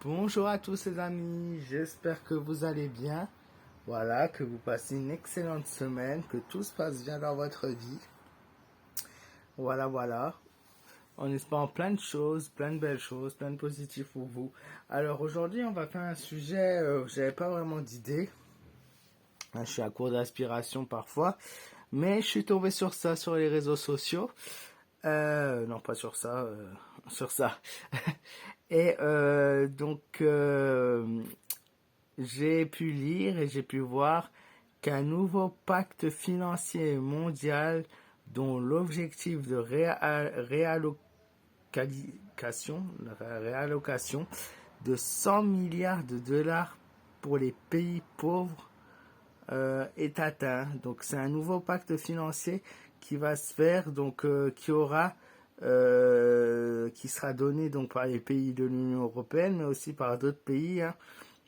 Bonjour à tous les amis, j'espère que vous allez bien. Voilà, que vous passez une excellente semaine, que tout se passe bien dans votre vie. Voilà. En espérant plein de choses, plein de belles choses, plein de positifs pour vous. Alors aujourd'hui, on va faire un sujet, j'avais pas vraiment d'idée. Je suis à court d'inspiration parfois, mais je suis tombé sur ça sur les réseaux sociaux. Non, pas sur ça, sur ça. Et j'ai pu lire et j'ai pu voir qu'un nouveau pacte financier mondial dont l'objectif de réallocation de 100 milliards de dollars pour les pays pauvres est atteint. Donc c'est un nouveau pacte financier qui va se faire, qui sera donné donc par les pays de l'Union européenne, mais aussi par d'autres pays, hein.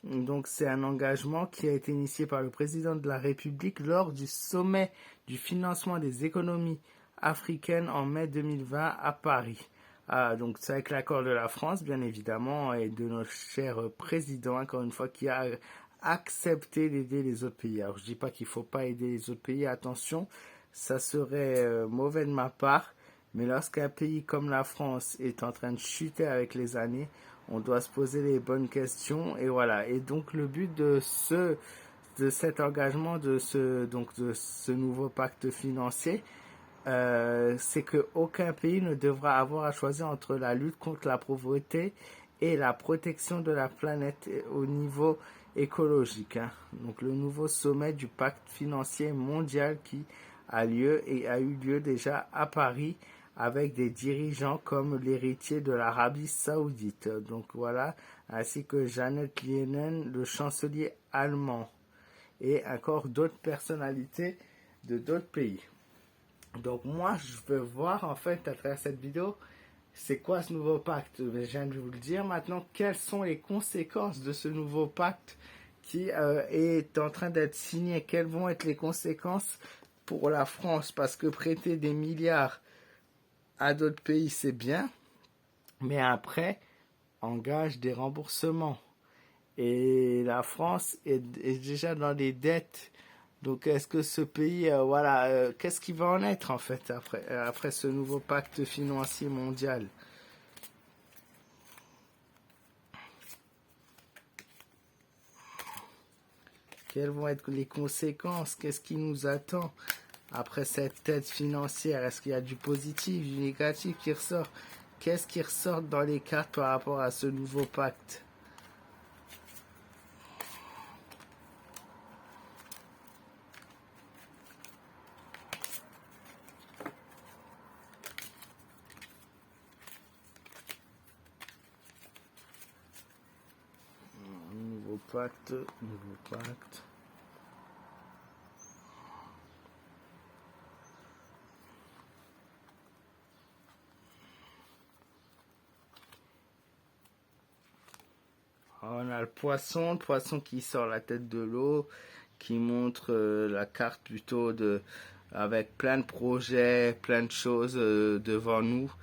Donc c'est un engagement qui a été initié par le président de la République lors du sommet du financement des économies africaines en mai 2020 à Paris. Donc c'est avec l'accord de la France, bien évidemment, et de notre cher président, encore une fois, qui a accepté d'aider les autres pays. Alors je dis pas qu'il faut pas aider les autres pays, attention, ça serait mauvais de ma part, mais lorsqu'un pays comme la France est en train de chuter avec les années, on doit se poser les bonnes questions et voilà. Et donc le but de cet engagement, de ce nouveau pacte financier, c'est que aucun pays ne devra avoir à choisir entre la lutte contre la pauvreté et la protection de la planète au niveau écologique, hein. Donc le nouveau sommet du pacte financier mondial qui a lieu et a eu lieu déjà à Paris avec des dirigeants comme l'héritier de l'Arabie Saoudite. Donc voilà, ainsi que Janet Yellen, le chancelier allemand, et encore d'autres personnalités de d'autres pays. Donc moi, je veux voir en fait à travers cette vidéo, c'est quoi ce nouveau pacte. Je viens de vous le dire maintenant, quelles sont les conséquences de ce nouveau pacte qui est en train d'être signé. Quelles vont être les conséquences pour la France, parce que prêter des milliards à d'autres pays, c'est bien, mais après, engage des remboursements. Et la France est déjà dans des dettes. Donc, est-ce que ce pays, qu'est-ce qui va en être en fait après ce nouveau pacte financier mondial? Quelles vont être les conséquences? Qu'est-ce qui nous attend après cette aide financière? Est-ce qu'il y a du positif, du négatif qui ressort? Qu'est-ce qui ressort dans les cartes par rapport à ce nouveau pacte? Nouveau pacte. On a le poisson qui sort la tête de l'eau, qui montre la carte plutôt avec plein de projets, plein de choses devant nous.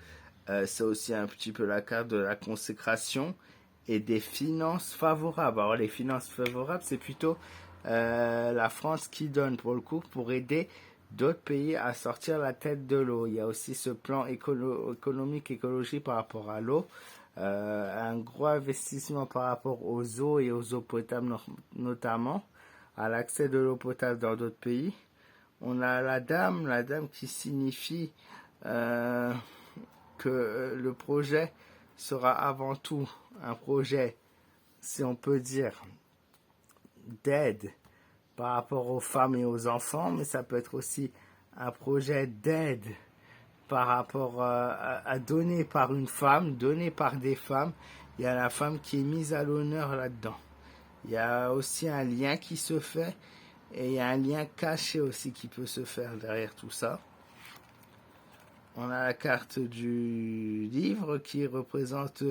C'est aussi un petit peu la carte de la consécration et des finances favorables. Alors les finances favorables, c'est plutôt la France qui donne pour le coup pour aider d'autres pays à sortir la tête de l'eau. Il y a aussi ce plan économique, écologique par rapport à l'eau. Un gros investissement par rapport aux eaux et aux eaux potables notamment, à l'accès de l'eau potable dans d'autres pays. On a la dame qui signifie que le projet sera avant tout un projet, si on peut dire, d'aide par rapport aux femmes et aux enfants, mais ça peut être aussi un projet d'aide par rapport à donner par une femme, donner par des femmes. Il y a la femme qui est mise à l'honneur là-dedans. Il y a aussi un lien qui se fait et il y a un lien caché aussi qui peut se faire derrière tout ça. On a la carte du livre qui représente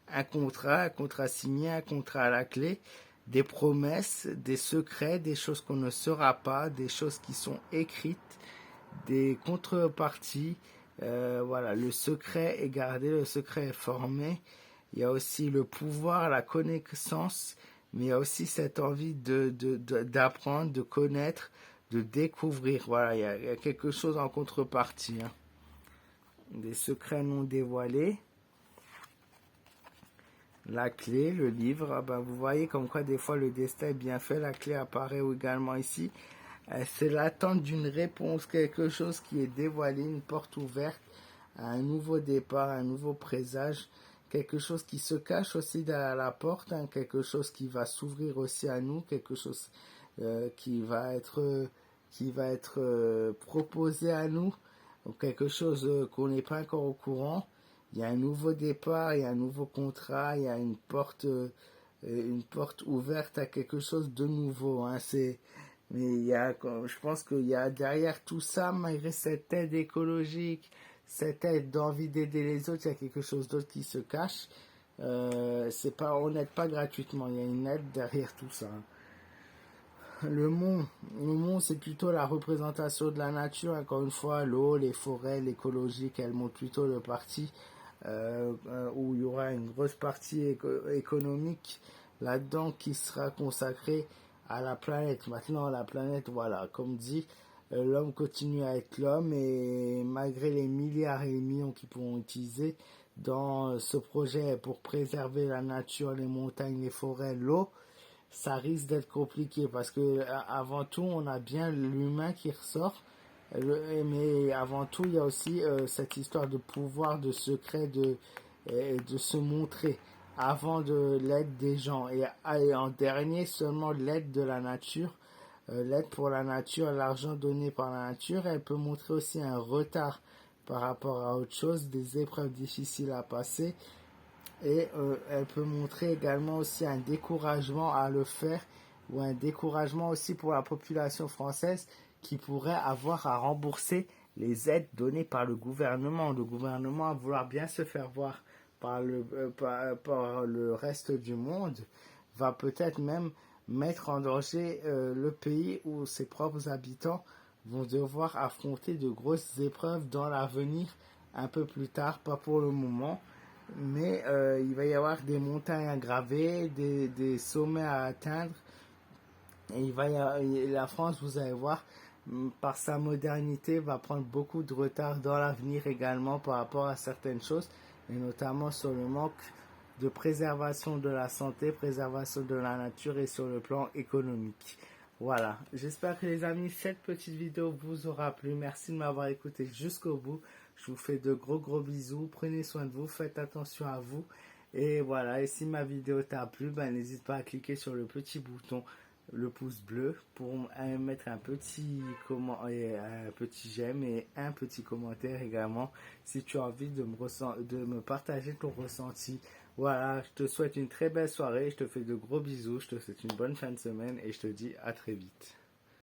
un contrat signé, un contrat à la clé, des promesses, des secrets, des choses qu'on ne saura pas, des choses qui sont écrites, des contreparties. Voilà, le secret est gardé, le secret est formé. il y a aussi le pouvoir, la connaissance, mais il y a aussi cette envie d'apprendre, de connaître, de découvrir. Voilà, il y a quelque chose en contrepartie, hein. Des secrets non dévoilés. La clé, le livre, ah ben vous voyez comme quoi des fois le destin est bien fait. La clé apparaît également ici. C'est l'attente d'une réponse, quelque chose qui est dévoilé, une porte ouverte à un nouveau départ, un nouveau présage, quelque chose qui se cache aussi derrière la porte, hein, quelque chose qui va s'ouvrir aussi à nous, quelque chose qui va être proposé à nous, donc quelque chose qu'on n'est pas encore au courant. Il y a un nouveau départ, il y a un nouveau contrat, il y a une porte ouverte à quelque chose de nouveau, hein. Mais je pense qu'il y a derrière tout ça, malgré cette aide écologique, cette aide d'envie d'aider les autres, il y a quelque chose d'autre qui se cache. On n'aide pas gratuitement, il y a une aide derrière tout ça, hein. Le monde, c'est plutôt la représentation de la nature. Encore une fois, l'eau, les forêts, l'écologie, elles montrent plutôt le parti où il y aura une grosse partie économique là-dedans qui sera consacrée à la planète. Maintenant, la planète, voilà, comme dit, l'homme continue à être l'homme et malgré les milliards et les millions qu'ils pourront utiliser dans ce projet pour préserver la nature, les montagnes, les forêts, l'eau, ça risque d'être compliqué parce que avant tout, on a bien l'humain qui ressort. Mais avant tout, il y a aussi cette histoire de pouvoir, de secret, de se montrer avant de l'aide des gens. Et en dernier, seulement l'aide de la nature. L'aide pour la nature, l'argent donné par la nature, elle peut montrer aussi un retard par rapport à autre chose, des épreuves difficiles à passer. Et elle peut montrer également aussi un découragement à le faire ou un découragement aussi pour la population française qui pourrait avoir à rembourser les aides données par le gouvernement. Le gouvernement à vouloir bien se faire voir par le reste du monde va peut-être même mettre en danger le pays où ses propres habitants vont devoir affronter de grosses épreuves dans l'avenir un peu plus tard, pas pour le moment. Mais il va y avoir des montagnes à graver, des sommets à atteindre. Et la France, vous allez voir, par sa modernité, va prendre beaucoup de retard dans l'avenir également par rapport à certaines choses, et notamment sur le manque de préservation de la santé, préservation de la nature et sur le plan économique. Voilà, j'espère que les amis, cette petite vidéo vous aura plu. Merci de m'avoir écouté jusqu'au bout. Je vous fais de gros bisous. Prenez soin de vous, faites attention à vous. Et voilà, et si ma vidéo t'a plu, n'hésite pas à cliquer sur le petit bouton, le pouce bleu, pour mettre un petit j'aime et un petit commentaire également si tu as envie de me partager ton ressenti. Voilà, je te souhaite une très belle soirée, je te fais de gros bisous, je te souhaite une bonne fin de semaine et je te dis à très vite.